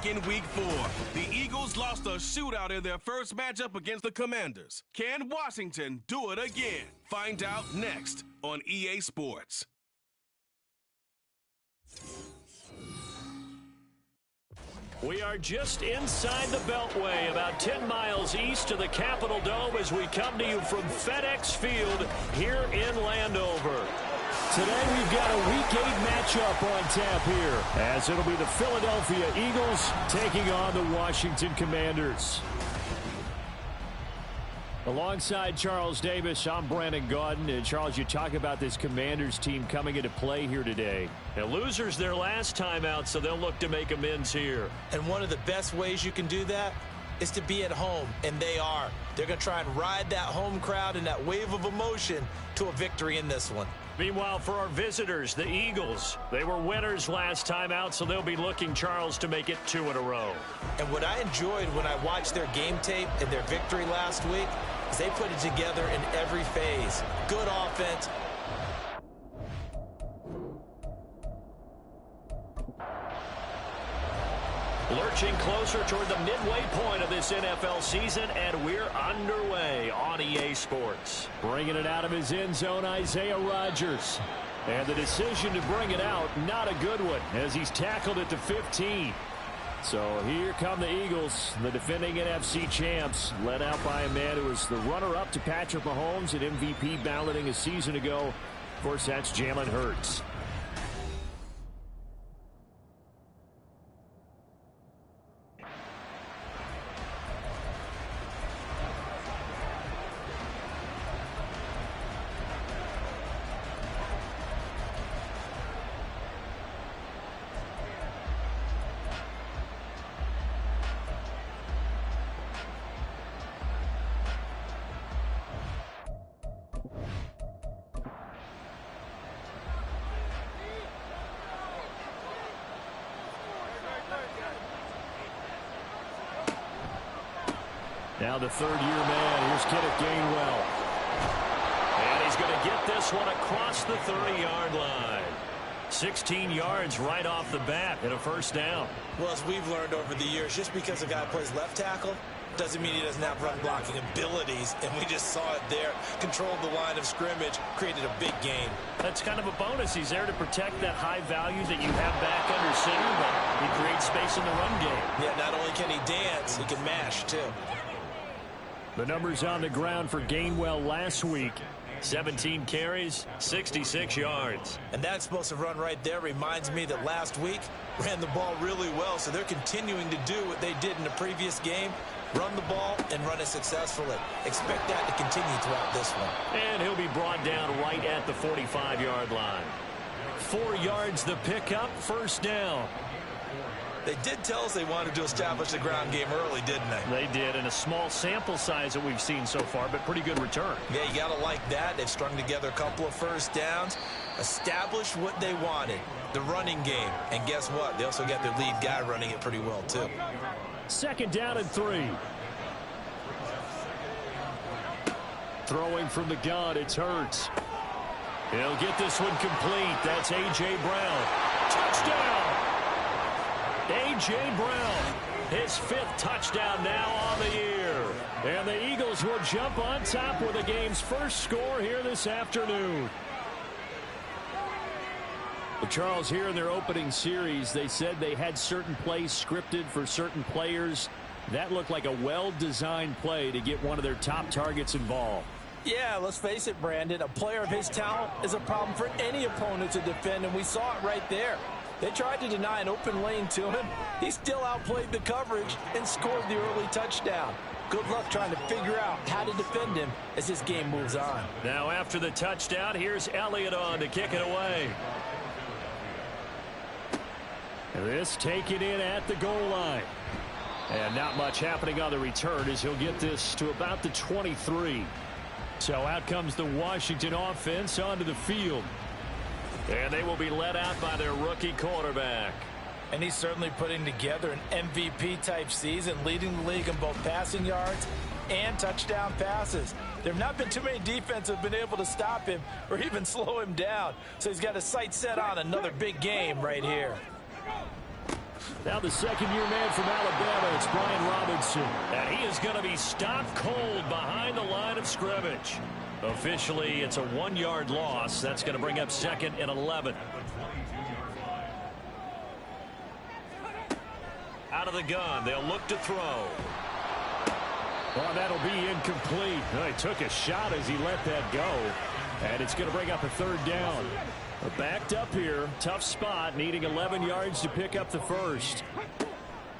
back in Week 4. The Eagles lost a shootout in their first matchup against the Commanders. Can Washington do it again? Find out next on EA Sports. We are just inside the Beltway, about 10 miles east of the Capitol Dome as we come to you from FedEx Field here in Landover. Today we've got a Week 8 matchup on tap here, as it'll be the Philadelphia Eagles taking on the Washington Commanders. Alongside Charles Davis, I'm Brandon Gaudin. And Charles, you talk about this Commanders team coming into play here today. The losers their last time out, so they'll look to make amends here. And one of the best ways you can do that is to be at home, and they are. They're going to try and ride that home crowd and that wave of emotion to a victory in this one. Meanwhile, for our visitors, the Eagles, they were winners last time out, so they'll be looking, Charles, to make it 2 in a row. And what I enjoyed when I watched their game tape and their victory last week is they put it together in every phase. Good offense. Lurching closer toward the midway point of this NFL season, and we're underway on EA Sports. Bringing it out of his end zone, Isaiah Rodgers. And the decision to bring it out, not a good one, as he's tackled it to 15. So here come the Eagles, the defending NFC champs, led out by a man who was the runner-up to Patrick Mahomes at MVP balloting a season ago. Of course, that's Jalen Hurts. Now the third-year man, here's Kenneth Gainwell. And he's going to get this one across the 30-yard line. 16 yards right off the bat and a first down. Well, as we've learned over the years, just because a guy plays left tackle doesn't mean he doesn't have run-blocking abilities, and we just saw it there. Controlled the line of scrimmage, created a big gain. That's kind of a bonus. He's there to protect that high value that you have back under center, but he creates space in the run game. Yeah, not only can he dance, he can mash, too. The numbers on the ground for Gainwell last week. 17 carries, 66 yards. And that explosive run right there reminds me that last week ran the ball really well, so they're continuing to do what they did in the previous game, run the ball and run it successfully. Expect that to continue throughout this one. And he'll be brought down right at the 45-yard line. 4 yards the pickup, first down. They did tell us they wanted to establish the ground game early, didn't they? They did, in a small sample size that we've seen so far, but pretty good return. Yeah, you got to like that. They've strung together a couple of first downs, established what they wanted, the running game. And guess what? They also got their lead guy running it pretty well, too. 2nd down and 3. Throwing from the gun, it's Hurts. He'll get this one complete. That's A.J. Brown. Touchdown! A.J. Brown, his 5th touchdown now on the year. And the Eagles will jump on top with the game's first score here this afternoon. Well, Charles, here in their opening series, they said they had certain plays scripted for certain players. That looked like a well-designed play to get one of their top targets involved. Yeah, let's face it, Brandon. A player of his talent is a problem for any opponent to defend, and we saw it right there. They tried to deny an open lane to him. He still outplayed the coverage and scored the early touchdown. Good luck trying to figure out how to defend him as this game moves on. Now after the touchdown, here's Elliott on to kick it away. This taken in at the goal line. And not much happening on the return as he'll get this to about the 23. So out comes the Washington offense onto the field. And they will be led out by their rookie quarterback. And he's certainly putting together an MVP-type season, leading the league in both passing yards and touchdown passes. There have not been too many defenses that have been able to stop him or even slow him down. So he's got his sights set on another big game right here. Now the second-year man from Alabama, it's Brian Robinson. And he is going to be stopped cold behind the line of scrimmage. Officially, it's a 1-yard loss. That's going to bring up second and 11. Out of the gun, they'll look to throw. Well, that'll be incomplete. He took a shot as he let that go. And it's going to bring up a third down. Backed up here. Tough spot. Needing 11 yards to pick up the first.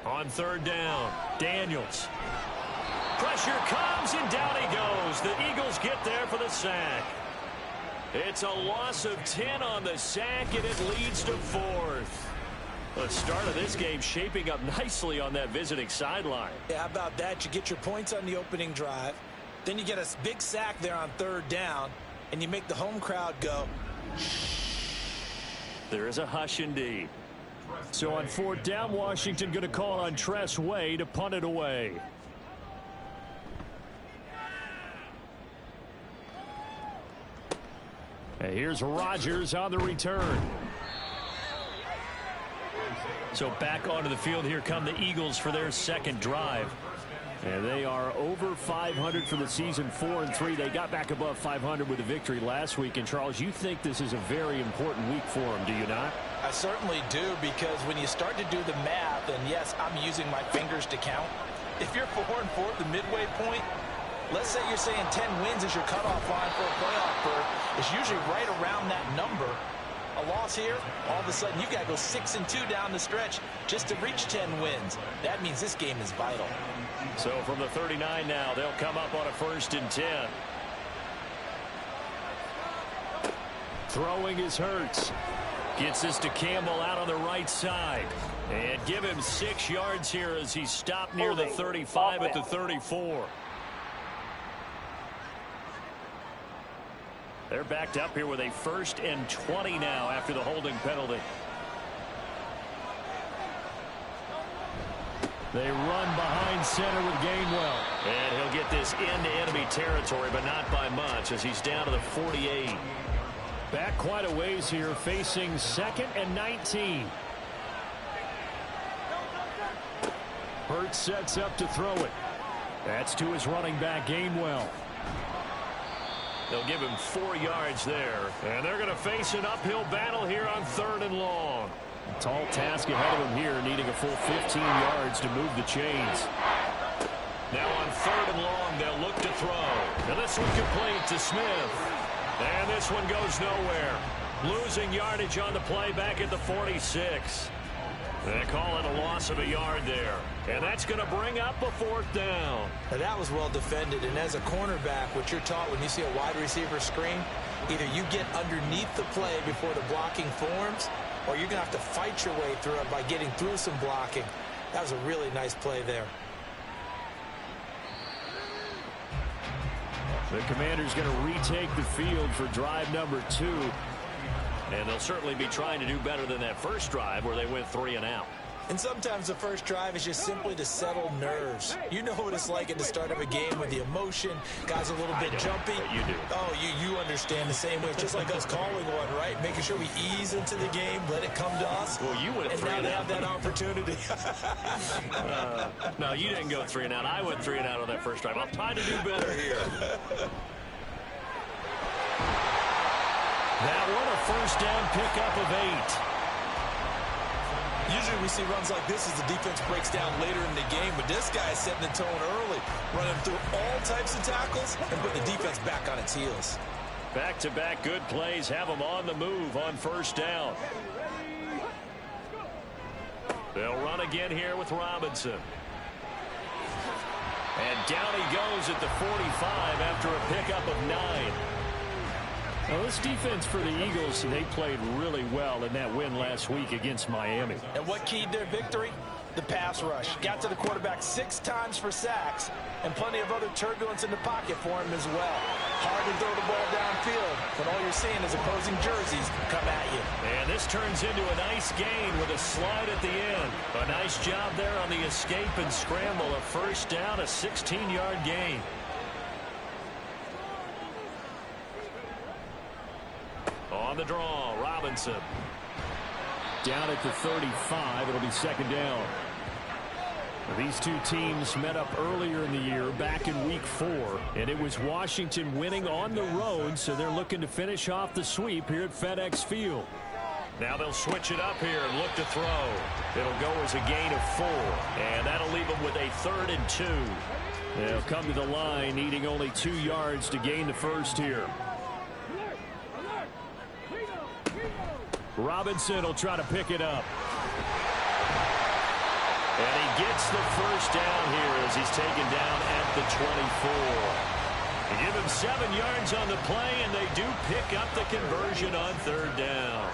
On third down, Daniels. Pressure comes and down he goes. The Eagles get there for the sack. It's a loss of 10 on the sack, and it leads to fourth. The start of this game shaping up nicely on that visiting sideline. Yeah, how about that? You get your points on the opening drive. Then you get a big sack there on third down, and you make the home crowd go. There is a hush indeed. So on fourth down, Washington going to call on Tress Way to punt it away. And here's Rodgers on the return. So back onto the field, here come the Eagles for their second drive. And they are over 500 for the season, 4-3. They got back above 500 with a victory last week. And, Charles, you think this is a very important week for them, do you not? I certainly do, because when you start to do the math, and yes, I'm using my fingers to count. If you're 4-4 at the midway point, let's say you're saying 10 wins is your cutoff line for a playoff berth. It's usually right around that number. A loss here, all of a sudden you've got to go 6-2 down the stretch just to reach 10 wins. That means this game is vital. So from the 39 now, they'll come up on a 1st and 10. Throwing is Hurts. Gets this to Campbell out on the right side. And give him 6 yards here as he stopped near the 35 at the 34. They're backed up here with a 1st and 20 now after the holding penalty. They run behind center with Gainwell. And he'll get this into enemy territory, but not by much as he's down to the 48. Back quite a ways here, facing 2nd and 19. Hurts sets up to throw it. That's to his running back, Gainwell. They'll give him 4 yards there. And they're going to face an uphill battle here on 3rd and long. A tall task ahead of him here, needing a full 15 yards to move the chains. Now on 3rd and long, they'll look to throw. And this one complete to Smith. And this one goes nowhere. Losing yardage on the play back at the 46. They call it a loss of a yard there. And that's going to bring up a 4th down. Now that was well defended. And as a cornerback, what you're taught when you see a wide receiver screen, either you get underneath the play before the blocking forms, or you're going to have to fight your way through it by getting through some blocking. That was a really nice play there. The Commanders going to retake the field for drive number 2. And they'll certainly be trying to do better than that first drive where they went 3 and out. And sometimes the first drive is just simply to settle nerves. You know what it's like at the start of a game with the emotion. Guys a little bit jumpy. You do. Oh, you understand the same way. It's just like us calling one, right? Making sure we ease into the game, let it come to us. Well, you went 3 and out. And now they have that opportunity. No, you didn't go 3 and out. I went 3 and out on that first drive. I'll try to do better here. That one a 1st down pickup of 8. Usually we see runs like this as the defense breaks down later in the game, but this guy is setting the tone early, running through all types of tackles and put the defense back on its heels. Back-to-back good plays have them on the move on 1st down. They'll run again here with Robinson. And down he goes at the 45 after a pickup of 9. Well, this defense for the Eagles, they played really well in that win last week against Miami. And what keyed their victory? The pass rush. Got to the quarterback 6 times for sacks, and plenty of other turbulence in the pocket for him as well. Hard to throw the ball downfield when all you're seeing is opposing jerseys come at you. And this turns into a nice gain with a slide at the end. A nice job there on the escape and scramble. A 1st down, a 16-yard gain. On the draw, Robinson. down at the 35. It'll be second down. These two teams met up earlier in the year, back in week 4, and it was Washington winning on the road, so they're looking to finish off the sweep here at FedEx Field. Now they'll switch it up here and look to throw. It'll go as a gain of 4, and that'll leave them with a 3rd and 2. They'll come to the line needing only 2 yards to gain the first here. Robinson will try to pick it up. And he gets the first down here as he's taken down at the 24. They give him 7 yards on the play, and they do pick up the conversion on 3rd down.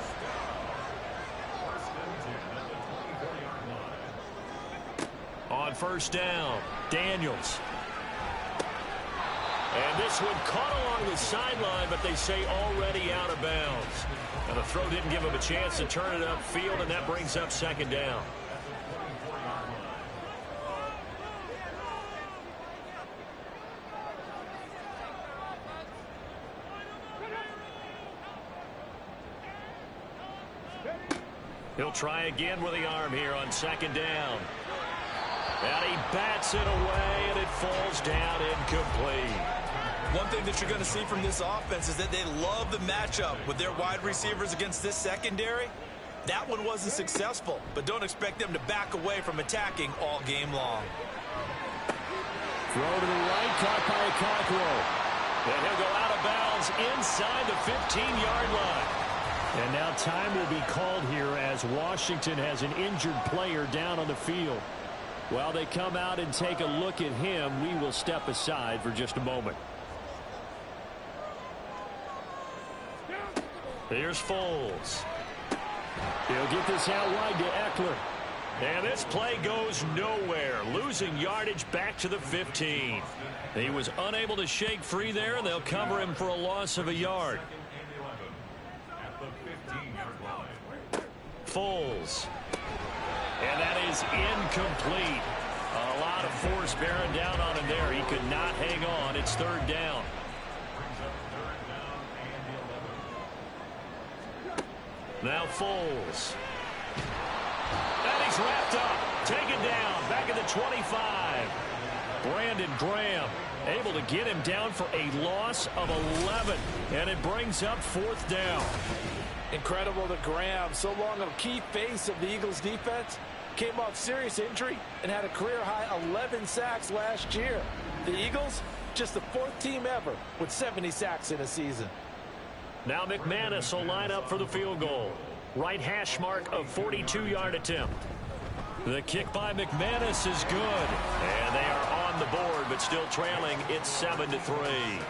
On 1st down, Daniels. And this one caught along the sideline, but they say already out of bounds. And the throw didn't give him a chance to turn it upfield, and that brings up 2nd down. He'll try again with the arm here on 2nd down. And he bats it away, and it falls down incomplete. One thing that you're going to see from this offense is that they love the matchup with their wide receivers against this secondary. That one wasn't successful, but don't expect them to back away from attacking all game long. Throw to the right, caught by Cockrell. And he'll go out of bounds inside the 15-yard line. And now time will be called here as Washington has an injured player down on the field. While they come out and take a look at him, we will step aside for just a moment. Here's Foles. He'll get this out wide to Eckler. And this play goes nowhere, losing yardage back to the 15. He was unable to shake free there, and they'll cover him for a loss of a yard. Foles. And that is incomplete. A lot of force bearing down on him there. He could not hang on. It's 3rd down. Now Foles. And he's wrapped up. Taken down. Back at the 25. Brandon Graham able to get him down for a loss of 11. And it brings up 4th down. Incredible to Graham. So long a key face of the Eagles defense. Came off serious injury and had a career-high 11 sacks last year. The Eagles, just the 4th team ever with 70 sacks in a season. Now McManus will line up for the field goal. Right hash mark of 42-yard attempt. The kick by McManus is good. And they are on the board, but still trailing. It's 7-3.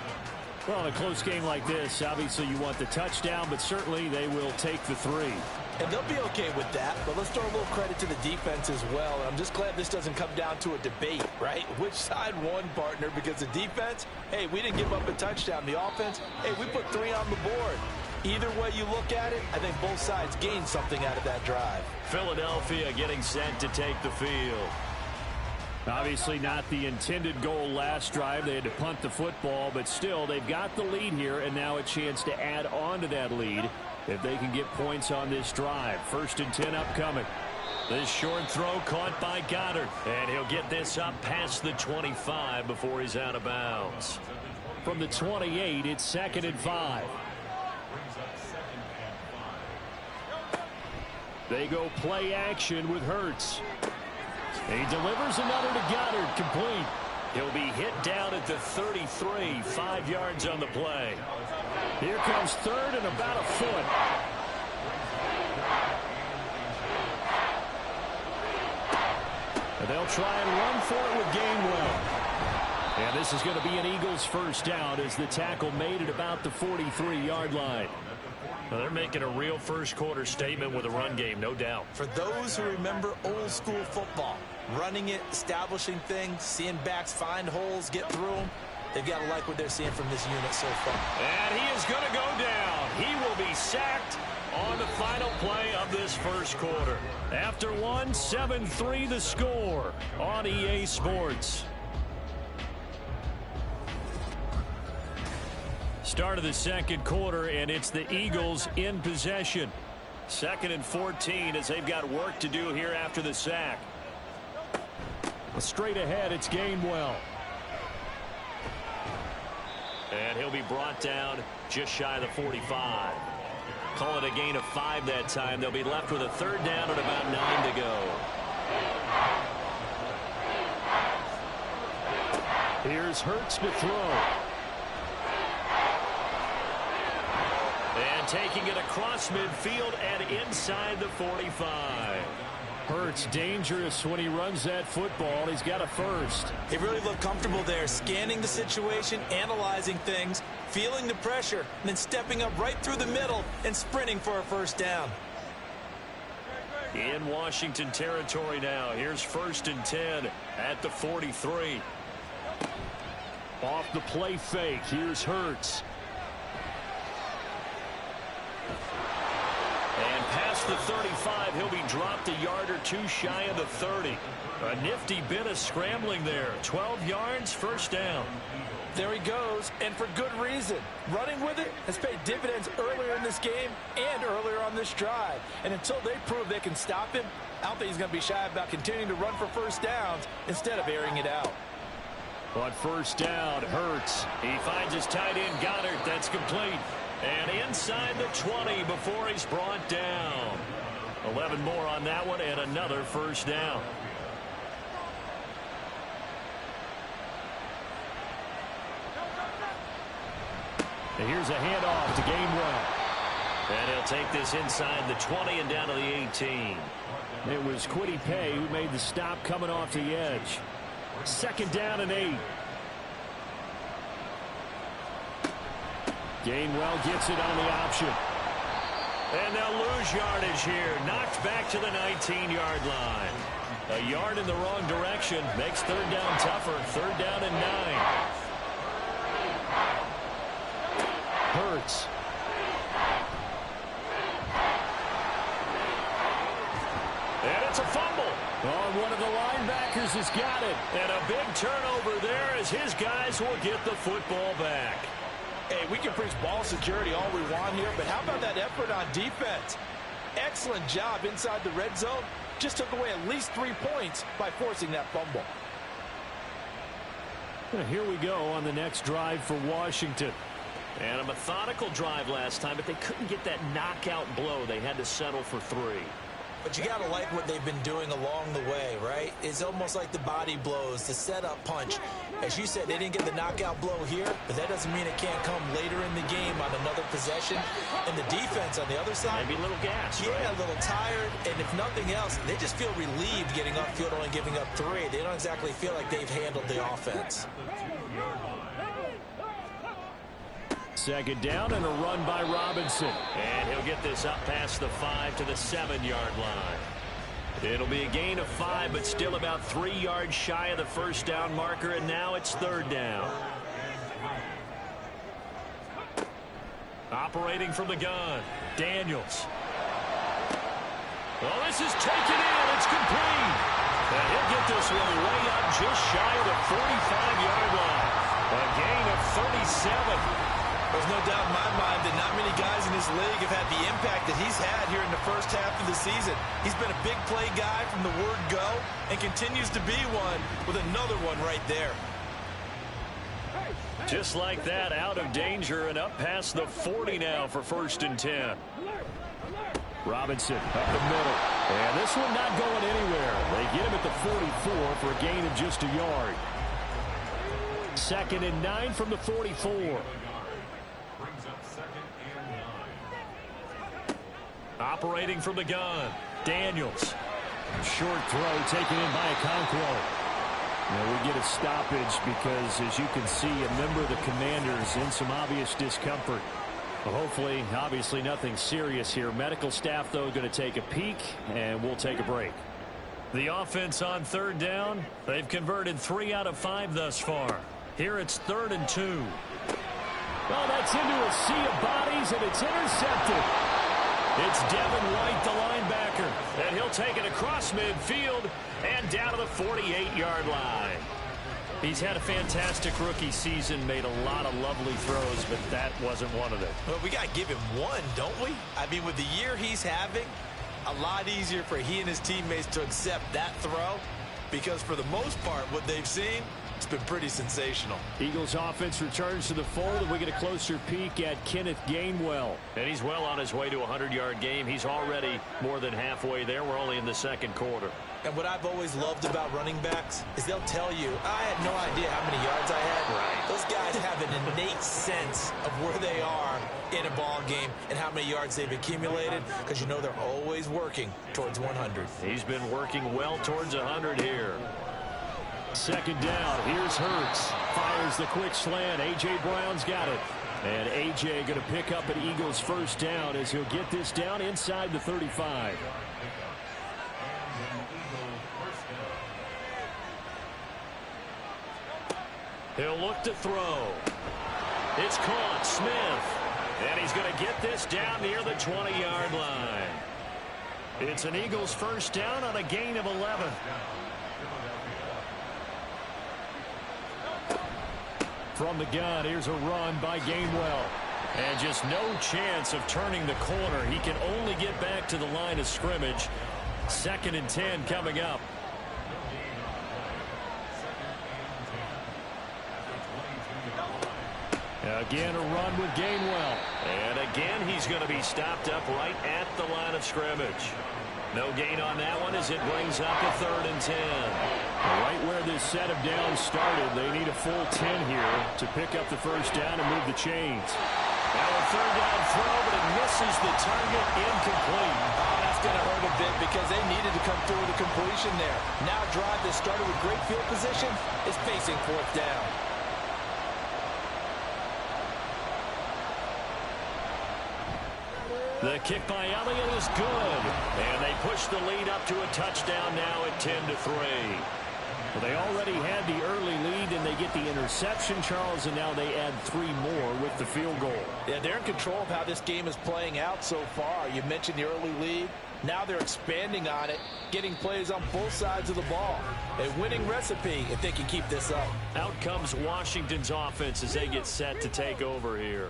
Well, in a close game like this, obviously you want the touchdown, but certainly they will take the 3. And they'll be okay with that, but let's throw a little credit to the defense as well. I'm just glad this doesn't come down to a debate, right? Which side won, partner? Because the defense, hey, we didn't give up a touchdown. The offense, hey, we put 3 on the board. Either way you look at it, I think both sides gained something out of that drive. Philadelphia getting set to take the field. Obviously not the intended goal last drive. They had to punt the football, but still they've got the lead here, and now a chance to add on to that lead if they can get points on this drive. 1st and 10 upcoming. This short throw caught by Goddard, and he'll get this up past the 25 before he's out of bounds. From the 28, it's 2nd and 5. They go play action with Hurts. He delivers another to Goddard, complete. He'll be hit down at the 33, 5 yards on the play. Here comes 3rd and about a foot. And they'll try and run for it with Gainwell. And this is going to be an Eagles 1st down as the tackle made at about the 43-yard line. Well, they're making a real first-quarter statement with a run game, no doubt. For those who remember old-school football, running it, establishing things, seeing backs find holes, get through them, they've got to like what they're seeing from this unit so far. And he is going to go down. He will be sacked on the final play of this 1st quarter. After 1, 7-3 the score on EA Sports. Start of the 2nd quarter, and it's the Eagles in possession. 2nd and 14 as they've got work to do here after the sack. Straight ahead, it's Gainwell. And he'll be brought down just shy of the 45. Call it a gain of 5 that time. They'll be left with a 3rd down and about 9 to go. Here's Hurts to throw. And taking it across midfield and inside the 45. Hurts dangerous when he runs that football. He's got a first. He really looked comfortable there, scanning the situation, analyzing things, feeling the pressure, and then stepping up right through the middle and sprinting for a first down. In Washington territory now. Here's 1st and 10 at the 43. Off the play fake. Here's Hurts. And past the 35, he'll be dropped a yard or 2 shy of the 30. A nifty bit of scrambling there. 12 yards, first down. There he goes, and for good reason. Running with it has paid dividends earlier in this game and earlier on this drive. And until they prove they can stop him, I don't think he's going to be shy about continuing to run for first downs instead of airing it out. On first down, Hurts. He finds his tight end, Goddard. That's complete. And inside the 20 before he's brought down. 11 more on that one and another first down. And here's a handoff to Gainwell. And he'll take this inside the 20 and down to the 18. It was Kwity Paye who made the stop coming off the edge. 2nd down and 8. Gainwell gets it on the option. And they'll lose yardage here. Knocked back to the 19-yard line. A yard in the wrong direction makes 3rd down tougher. 3rd down and 9. Hurts. And it's a fumble. Oh, one of the linebackers has got it. And a big turnover there as his guys will get the football back. Hey, we can preach ball security all we want here, but how about that effort on defense? Excellent job inside the red zone. Just took away at least 3 points by forcing that fumble. Well, here we go on the next drive for Washington. And a methodical drive last time, but they couldn't get that knockout blow. They had to settle for 3. But you got to like what they've been doing along the way, right? It's almost like the body blows, the setup punch. As you said, they didn't get the knockout blow here, but that doesn't mean it can't come later in the game on another possession. And the defense on the other side, maybe a little gas, yeah, right? A little tired. And if nothing else, they just feel relieved getting upfield, only giving up 3. They don't exactly feel like they've handled the offense. 2nd down and a run by Robinson. And he'll get this up past the 5 to the 7-yard line. It'll be a gain of 5, but still about 3 yards shy of the first down marker, and now it's 3rd down. Operating from the gun, Daniels. Well, this is taken in. It's complete. And he'll get this one way up just shy of the 45-yard line. A gain of 37. There's no doubt in my mind that not many guys in this league have had the impact that he's had here in the first half of the season. He's been a big play guy from the word go and continues to be one with another one right there. Just like that, out of danger and up past the 40 now for 1st and 10. Robinson up the middle. And this one not going anywhere. They get him at the 44 for a gain of just a yard. 2nd and 9 from the 44. Operating from the gun, Daniels. Short throw taken in by Okonkwo. Now we get a stoppage because, as you can see, a member of the Commanders in some obvious discomfort. Well, hopefully, obviously nothing serious here. Medical staff, though, going to take a peek, and we'll take a break. The offense on 3rd down, they've converted 3 out of 5 thus far. Here it's 3rd and 2. Well, that's into a sea of bodies, and it's intercepted. It's Devin White, the linebacker, and he'll take it across midfield and down to the 48-yard line. He's had a fantastic rookie season, made a lot of lovely throws, but that wasn't one of them. Well, we got to give him one, don't we? I mean, with the year he's having, a lot easier for he and his teammates to accept that throw, because for the most part, what they've seen, it's been pretty sensational. Eagles offense returns to the fold, and we get a closer peek at Kenneth Gainwell. And he's well on his way to a 100-yard game. He's already more than halfway there. We're only in the second quarter. And what I've always loved about running backs is they'll tell you, I had no idea how many yards I had. Right. Those guys have an innate sense of where they are in a ball game and how many yards they've accumulated, because you know they're always working towards 100. He's been working well towards 100 here. Second down, here's Hurts. Fires the quick slant. A.J. Brown's got it. And A.J. going to pick up an Eagles first down as he'll get this down inside the 35. He'll look to throw. It's caught. Smith. And he's going to get this down near the 20-yard line. It's an Eagles first down on a gain of 11. From the gun, here's a run by Gainwell. And just no chance of turning the corner. He can only get back to the line of scrimmage. 2nd and 10 coming up. Again, a run with Gainwell. And again, he's going to be stopped up right at the line of scrimmage. No gain on that one as it brings up a 3rd and 10. Right where this set of downs started, they need a full 10 here to pick up the first down and move the chains. Now a 3rd down throw, but it misses the target, incomplete. Oh, that's going to hurt a bit because they needed to come through with a completion there. Now a drive that started with great field position is facing 4th down. The kick by Elliott is good. And they push the lead up to a touchdown now at 10-3. Well, they already had the early lead, and they get the interception, Charles, and now they add 3 more with the field goal. Yeah, they're in control of how this game is playing out so far. You mentioned the early lead. Now they're expanding on it, getting plays on both sides of the ball. A winning recipe if they can keep this up. Out comes Washington's offense as they get set to take over here.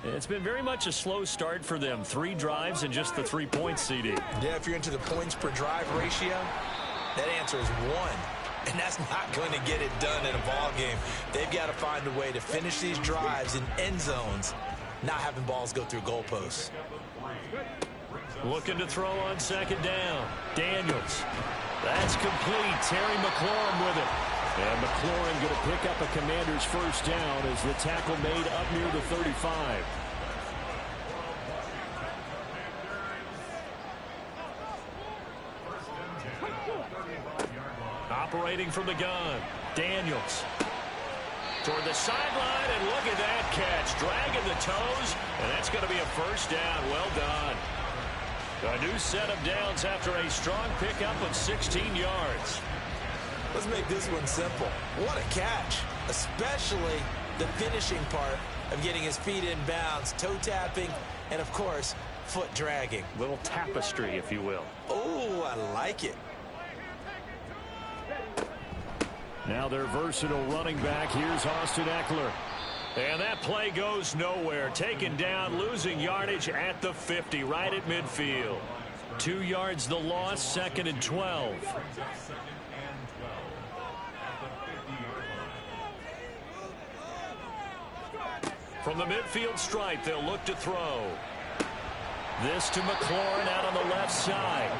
It's been very much a slow start for them. 3 drives and just the 3 points, CD. Yeah, if you're into the points per drive ratio, that answer is 1. And that's not going to get it done in a ball game. They've got to find a way to finish these drives in end zones, not having balls go through goalposts. Looking to throw on 2nd down. Daniels. That's complete. Terry McLaurin with it. And McLaurin going to pick up a Commander's first down as the tackle made up near the 35. Operating from the gun. Daniels. Toward the sideline, and look at that catch. Dragging the toes, and that's going to be a first down. Well done. A new set of downs after a strong pickup of 16 yards. Let's make this one simple. What a catch, especially the finishing part of getting his feet in bounds, toe tapping, and, of course, foot dragging. Little tapestry, if you will. Oh, I like it. Now their versatile running back. Here's Austin Eckler. And that play goes nowhere. Taken down, losing yardage at the 50, right at midfield. 2 yards the loss, 2nd and 12. From the midfield stripe, they'll look to throw. This to McLaurin out on the left side.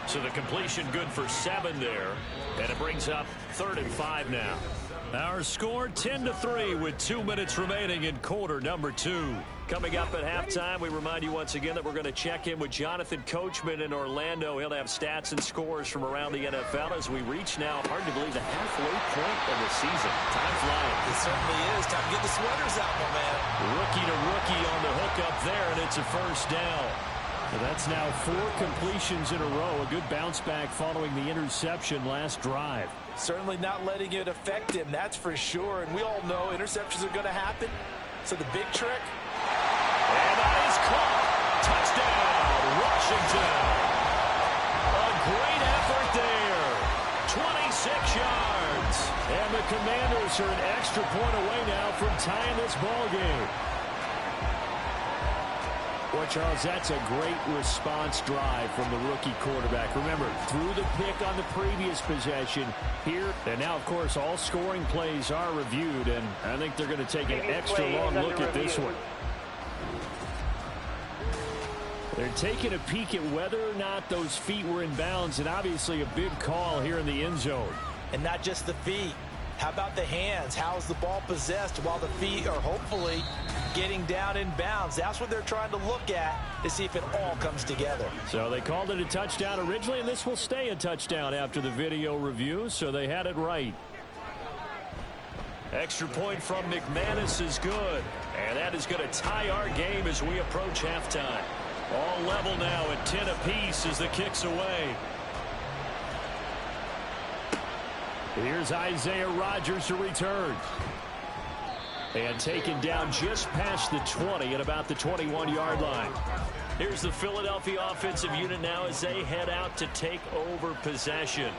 So the completion good for 7 there. And it brings up 3rd and 5 now. Our score 10-3 with 2 minutes remaining in quarter number 2. Coming up at halftime, we remind you once again that we're going to check in with Jonathan Coachman in Orlando. He'll have stats and scores from around the NFL as we reach now, hard to believe, the halfway point of the season. Time flying. It certainly is. Time to get the sweaters out, my man. Rookie to rookie on the hook up there, and it's a first down. So that's now 4 completions in a row. A good bounce back following the interception last drive. Certainly not letting it affect him, that's for sure. And we all know interceptions are going to happen. So the big trick. And that is caught. Touchdown, Washington. A great effort there. 26 yards. And the Commanders are an extra point away now from tying this ball game. Boy, Charles, that's a great response drive from the rookie quarterback. Remember, threw the pick on the previous possession here. And now, of course, all scoring plays are reviewed. And I think they're going to take an extra long look at this one. They're taking a peek at whether or not those feet were in bounds. And obviously a big call here in the end zone. And not just the feet. How about the hands? How's the ball possessed while the feet are hopefully getting down in bounds? That's what they're trying to look at to see if it all comes together. So they called it a touchdown originally, and this will stay a touchdown after the video review, so they had it right. Extra point from McManus is good, and that is going to tie our game as we approach halftime. All level now at 10 apiece as the kick's away. Here's Isaiah Rodgers to return. And taken down just past the 20 at about the 21-yard line. Here's the Philadelphia offensive unit now as they head out to take over possession.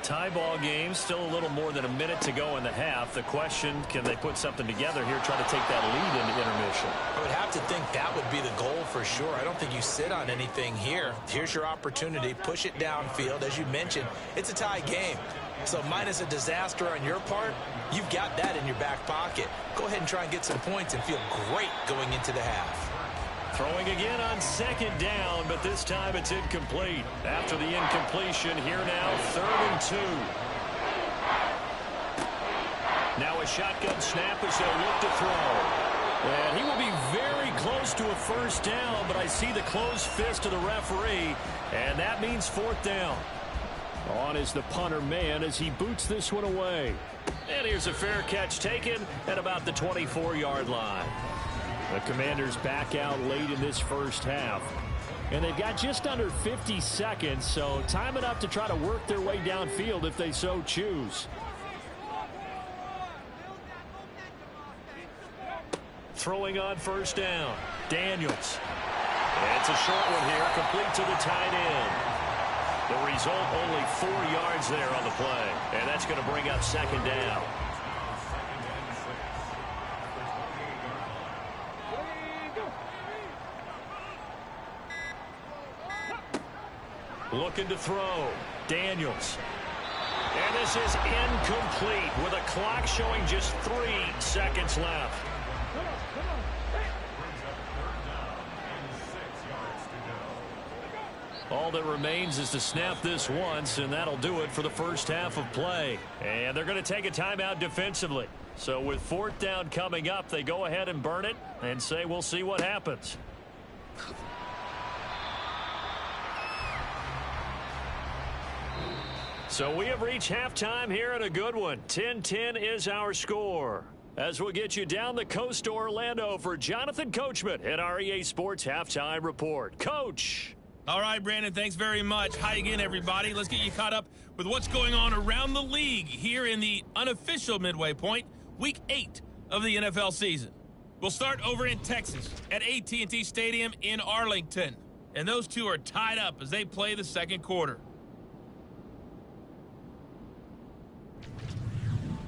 Tie ball game, still a little more than a minute to go in the half. The question, can they put something together here, try to take that lead into intermission? I would have to think that would be the goal for sure. I don't think you sit on anything here. Here's your opportunity. Push it downfield. As you mentioned, it's a tie game. So minus a disaster on your part, you've got that in your back pocket. Go ahead and try and get some points and feel great going into the half. Throwing again on second down, but this time it's incomplete. After the incompletion, here now, 3rd and 2. Now a shotgun snap as they'll look to throw. And he will be very close to a first down, but I see the closed fist of the referee, and that means 4th down. On is the punter man as he boots this one away. And here's a fair catch taken at about the 24-yard line. The Commanders back out late in this first half. And they've got just under 50 seconds, so time enough to try to work their way downfield if they so choose. Throwing on first down. Daniels. And it's a short one here, complete to the tight end. The result, only 4 yards there on the play. And that's going to bring up 2nd down. Looking to throw. Daniels. And this is incomplete with a clock showing just 3 seconds left. All that remains is to snap this once, and that'll do it for the first half of play. And they're going to take a timeout defensively. So with 4th down coming up, they go ahead and burn it and say we'll see what happens. So we have reached halftime here in a good one. 10-10 is our score. As we'll get you down the coast to Orlando for Jonathan Coachman at our EA Sports Halftime Report. Coach. All right, Brandon, thanks very much. Hi again, everybody. Let's get you caught up with what's going on around the league here in the unofficial midway point, Week 8 of the NFL season. We'll start over in Texas at AT&T Stadium in Arlington. And those two are tied up as they play the second quarter.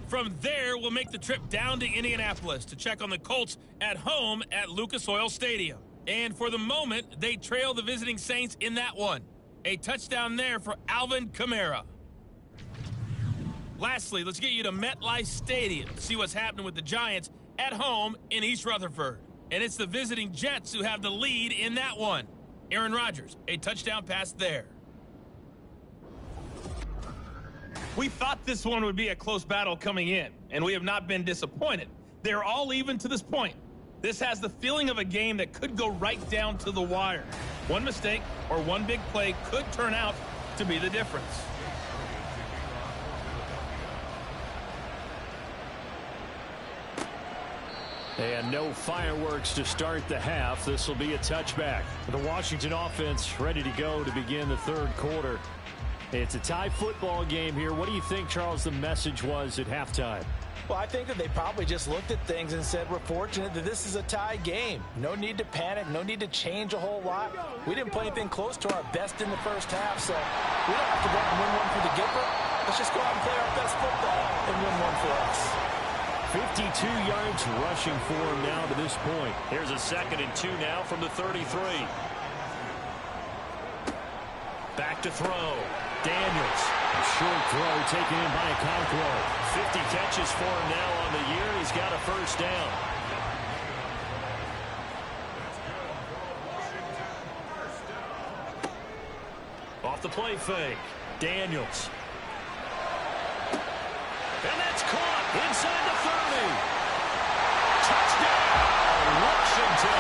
From there, we'll make the trip down to Indianapolis to check on the Colts at home at Lucas Oil Stadium. And for the moment, they trail the visiting Saints in that one. A touchdown there for Alvin Kamara. Lastly, let's get you to MetLife Stadium to see what's happening with the Giants at home in East Rutherford. And it's the visiting Jets who have the lead in that one. Aaron Rodgers, a touchdown pass there. We thought this one would be a close battle coming in, and we have not been disappointed. They're all even to this point. This has the feeling of a game that could go right down to the wire. One mistake or one big play could turn out to be the difference. And no fireworks to start the half. This will be a touchback. The Washington offense ready to go to begin the third quarter. It's a tie football game here. What do you think, Charles, the message was at halftime? Well, I think that they probably just looked at things and said, we're fortunate that this is a tie game. No need to panic. No need to change a whole lot. We didn't play anything close to our best in the first half, so we don't have to go and win one for the Gipper. Let's just go out and play our best football and win one for us. 52 yards rushing for him now to this point. Here's a 2nd and 2 now from the 33. Back to throw. Daniels. A short throw taken in by Okonkwo. 50 catches for him now on the year. He's got a first down. Off the play fake. Daniels. And that's caught inside the 30. Touchdown, Washington.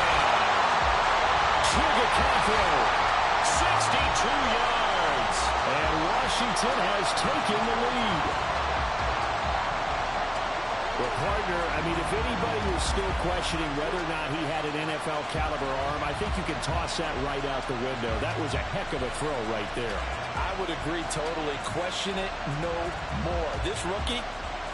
Okonkwo, 62 yards. and Washington has taken the lead. Well, partner, I mean, if anybody was still questioning whether or not he had an NFL caliber arm, I think you can toss that right out the window. That was a heck of a throw right there. I would agree totally. Question it no more. This rookie,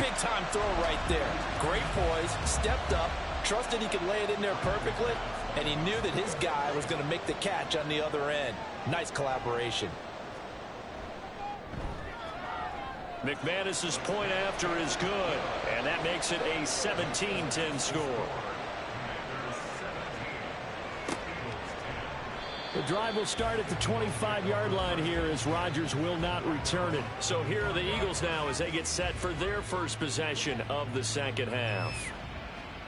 big-time throw right there. Great poise, stepped up, trusted he could lay it in there perfectly, and he knew that his guy was going to make the catch on the other end. Nice collaboration. McManus's point after is good, and that makes it a 17-10 score. The drive will start at the 25-yard line here as Rodgers will not return it. So here are the Eagles now as they get set for their first possession of the second half.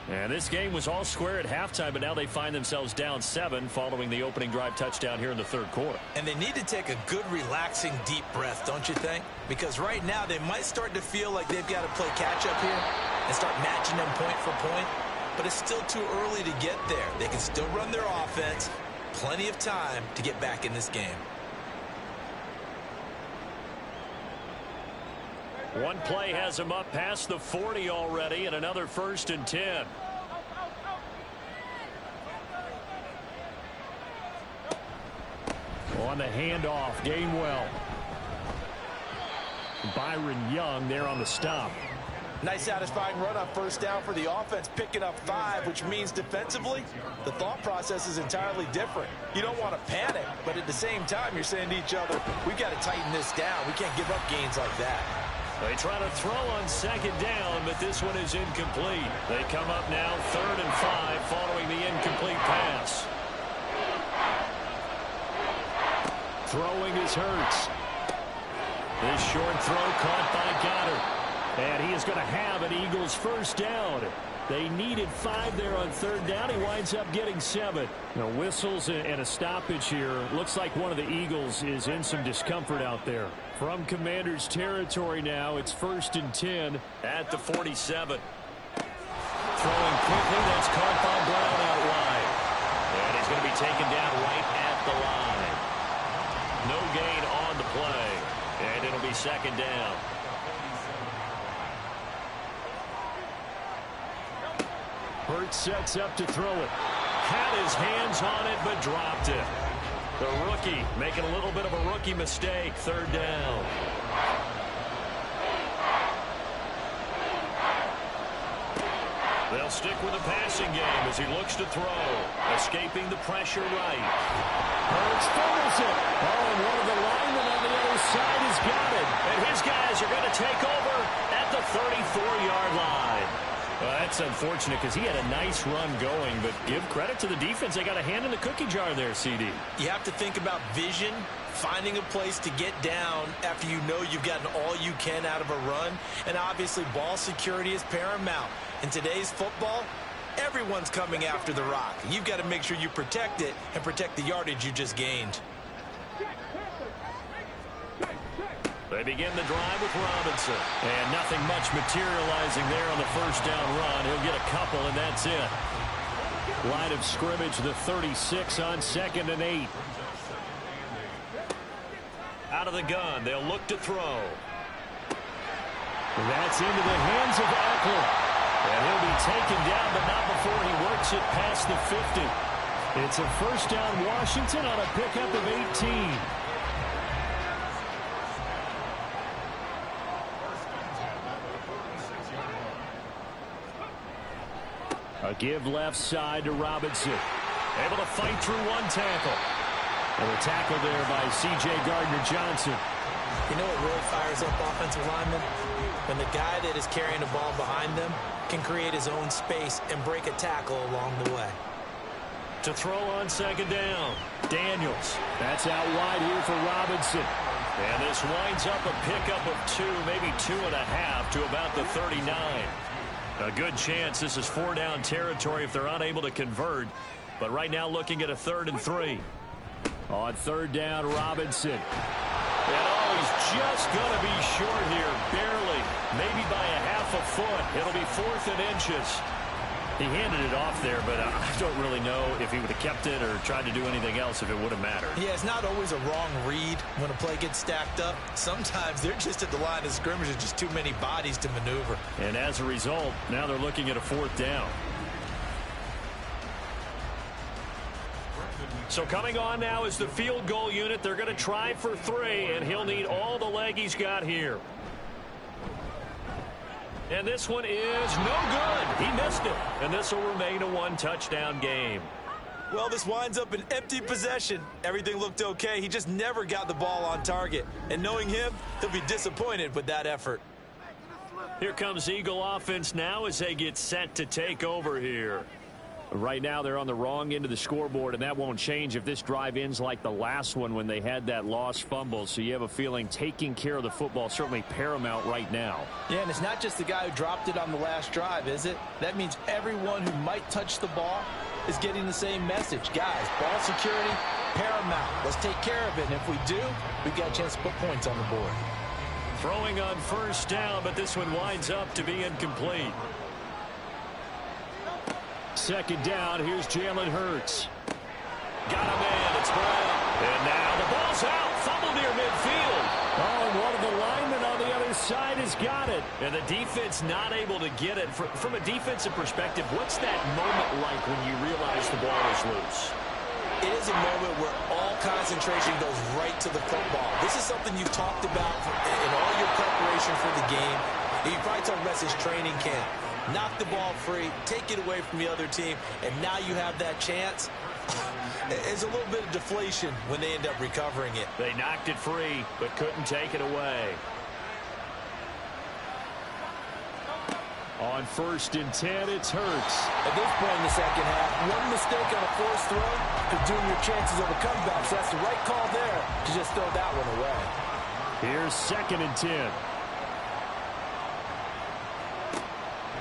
And this game was all square at halftime, but now they find themselves down 7 following the opening drive touchdown here in the third quarter. And they need to take a good, relaxing, deep breath, don't you think? Because right now they might start to feel like they've got to play catch-up here and start matching them point for point. But it's still too early to get there. They can still run their offense. Plenty of time to get back in this game. One play has him up past the 40 already, and another 1st and 10. On the handoff, Gainwell. Byron Young there on the stop. Nice satisfying run on first down for the offense, picking up 5, which means defensively, the thought process is entirely different. You don't want to panic, but at the same time, you're saying to each other, we've got to tighten this down. We can't give up gains like that. They try to throw on second down, but this one is incomplete. They come up now 3rd and 5 following the incomplete pass. Throwing is Hurts. This short throw caught by Goddard. And he is going to have an Eagles first down. They needed 5 there on 3rd down. He winds up getting 7. Now, whistles and a stoppage here. Looks like one of the Eagles is in some discomfort out there. From Commanders territory now, it's 1st and 10. At the 47. Throwing quickly, that's caught by Brown out wide. And he's going to be taken down right at the line. No gain on the play. And it'll be 2nd down. Hurts sets up to throw it. Had his hands on it, but dropped it. The rookie making a little bit of a rookie mistake. 3rd down. They'll stick with the passing game as he looks to throw. Escaping the pressure right. Hurts fumbles it. Oh, and one of the linemen on the other side has got it. And his guys are going to take over at the 34-yard line. Well, that's unfortunate because he had a nice run going, but give credit to the defense. They got a hand in the cookie jar there, CD. You have to think about vision, finding a place to get down after you know you've gotten all you can out of a run, and obviously ball security is paramount. In today's football, everyone's coming after the rock. You've got to make sure you protect it and protect the yardage you just gained. They begin the drive with Robinson. And nothing much materializing there on the first down run. He'll get a couple, and that's it. Line of scrimmage, the 36 on 2nd and 8. Out of the gun, they'll look to throw. That's into the hands of Eckler. And he'll be taken down, but not before he works it past the 50. It's a first down Washington on a pickup of 18. A give left side to Robinson. Able to fight through one tackle. And a tackle there by C.J. Gardner-Johnson. You know what really fires up offensive linemen? When the guy that is carrying the ball behind them can create his own space and break a tackle along the way. To throw on second down, Daniels. That's out wide here for Robinson. And this winds up a pickup of 2, maybe 2.5 to about the 39. A good chance this is 4-down territory if they're unable to convert. But right now looking at a 3rd and 3. On 3rd down, Robinson. And he's just going to be short here, barely, maybe by a half a foot. It'll be 4th and inches. He handed it off there, but I don't really know if he would have kept it or tried to do anything else if it would have mattered. Yeah, it's not always a wrong read when a play gets stacked up. Sometimes they're just at the line of scrimmage with just too many bodies to maneuver. And as a result, now they're looking at a 4th down. So coming on now is the field goal unit. They're going to try for 3, and he'll need all the leg he's got here. And this one is no good. He missed it. And this will remain a 1-touchdown game. Well, this winds up an empty possession. Everything looked okay. He just never got the ball on target. And knowing him, he'll be disappointed with that effort. Here comes Eagle offense now as they get set to take over here. Right now they're on the wrong end of the scoreboard, and that won't change if this drive ends like the last one when they had that lost fumble. So you have a feeling taking care of the football certainly paramount right now. Yeah, and it's not just the guy who dropped it on the last drive, is it? That means everyone who might touch the ball is getting the same message. Guys, ball security, paramount. Let's take care of it, and if we do, we've got a chance to put points on the board. Throwing on 1st down, but this one winds up to be incomplete. 2nd down, here's Jalen Hurts. Got a man, it's Brown. And now the ball's out, fumble near midfield. Oh, and one of the linemen on the other side has got it. And the defense not able to get it. From a defensive perspective, what's that moment like when you realize the ball is loose? It is a moment where all concentration goes right to the football. This is something you've talked about in all your preparation for the game. And you probably talked about since training camp. Knock the ball free, take it away from the other team, and now you have that chance. It's a little bit of deflation when they end up recovering it. They knocked it free, but couldn't take it away. On 1st and 10, it's Hurts. At this point in the second half, one mistake on a forced throw could doom your chances of a comeback. So that's the right call there to just throw that one away. Here's 2nd and 10.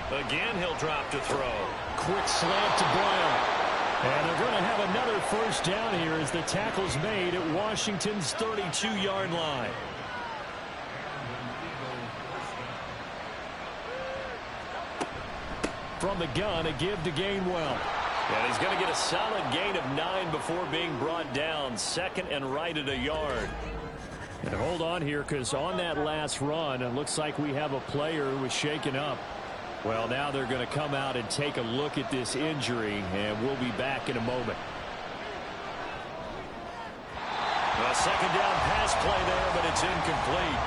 Again, he'll drop to throw. Quick slant to Brown. And they're going to have another 1st down here as the tackle's made at Washington's 32-yard line. From the gun, a give to Gainwell. And he's going to get a solid gain of 9 before being brought down. 2nd and right at a yard. And hold on here, because on that last run, it looks like we have a player who was shaken up. Well, now they're going to come out and take a look at this injury, and we'll be back in a moment. A 2nd down pass play there, but it's incomplete.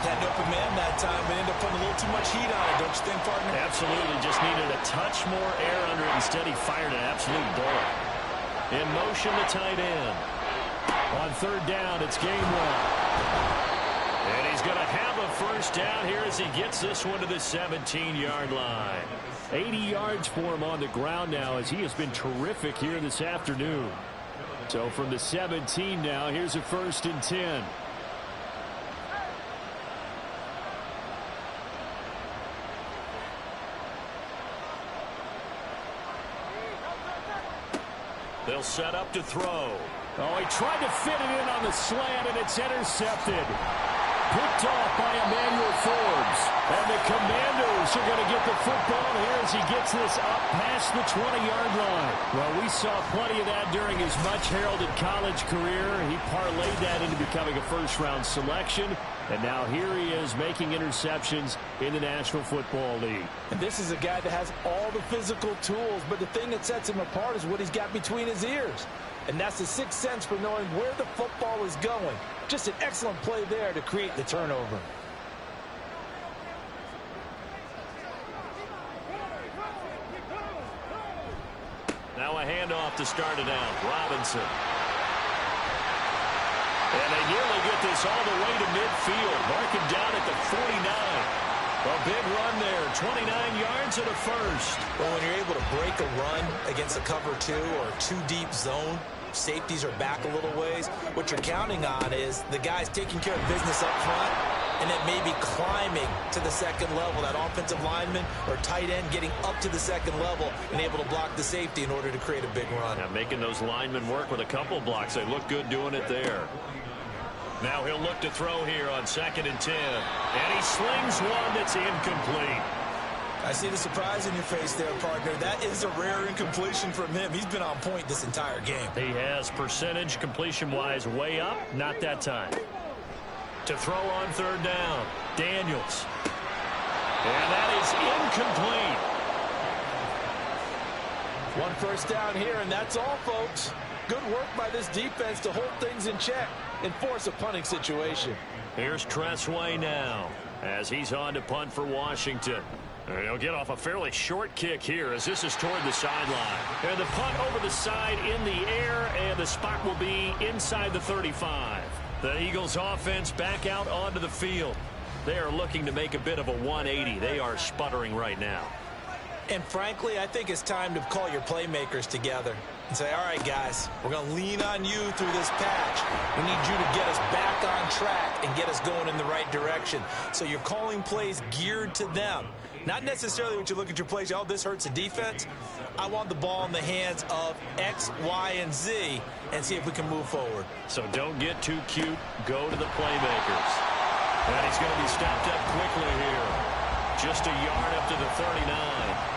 Had an open man that time, but ended up putting a little too much heat on it, don't you think, partner? Absolutely. Just needed a touch more air under it. Instead, he fired an absolute bullet. In motion, the tight end. On 3rd down, it's Gainwell. And he's going to have a 1st down here as he gets this one to the 17-yard line. 80 yards for him on the ground now as he has been terrific here this afternoon. So from the 17 now, here's a 1st and 10. They'll set up to throw. Oh, he tried to fit it in on the slant, and it's intercepted. Picked off by Emmanuel Forbes. And the Commanders are going to get the football here as he gets this up past the 20-yard line. Well, we saw plenty of that during his much-heralded college career. He parlayed that into becoming a first-round selection. And now here he is making interceptions in the National Football League. And this is a guy that has all the physical tools, but the thing that sets him apart is what he's got between his ears. And that's the sixth sense for knowing where the football is going. Just an excellent play there to create the turnover. Now a handoff to start it out. Robinson. And they nearly get this all the way to midfield. Mark him down at the 49. A big run there, 29 yards and a first. Well, when you're able to break a run against a cover 2 or 2-deep zone, safeties are back a little ways. What you're counting on is the guys taking care of business up front and then maybe climbing to the second level. That offensive lineman or tight end getting up to the second level and able to block the safety in order to create a big run. Yeah, making those linemen work with a couple blocks. They look good doing it there. Now he'll look to throw here on 2nd and 10. And he slings one that's incomplete. I see the surprise in your face there, partner. That is a rare incompletion from him. He's been on point this entire game. He has percentage completion-wise way up. Not that time. To throw on 3rd down. Daniels. And that is incomplete. 1 first down here, and that's all, folks. Good work by this defense to hold things in check and force a punting situation. Here's Tressway now as he's on to punt for Washington. He'll get off a fairly short kick here as this is toward the sideline. And the punt over the side in the air, and the spot will be inside the 35. The Eagles offense back out onto the field. They are looking to make a bit of a 180. They are sputtering right now. And frankly, I think it's time to call your playmakers together and say, all right, guys, we're going to lean on you through this patch. We need you to get us back on track and get us going in the right direction. So you're calling plays geared to them. Not necessarily what you look at your plays, oh, this hurts the defense. I want the ball in the hands of X, Y, and Z and see if we can move forward. So don't get too cute. Go to the playmakers. And he's going to be stopped up quickly here. Just a yard up to the 39.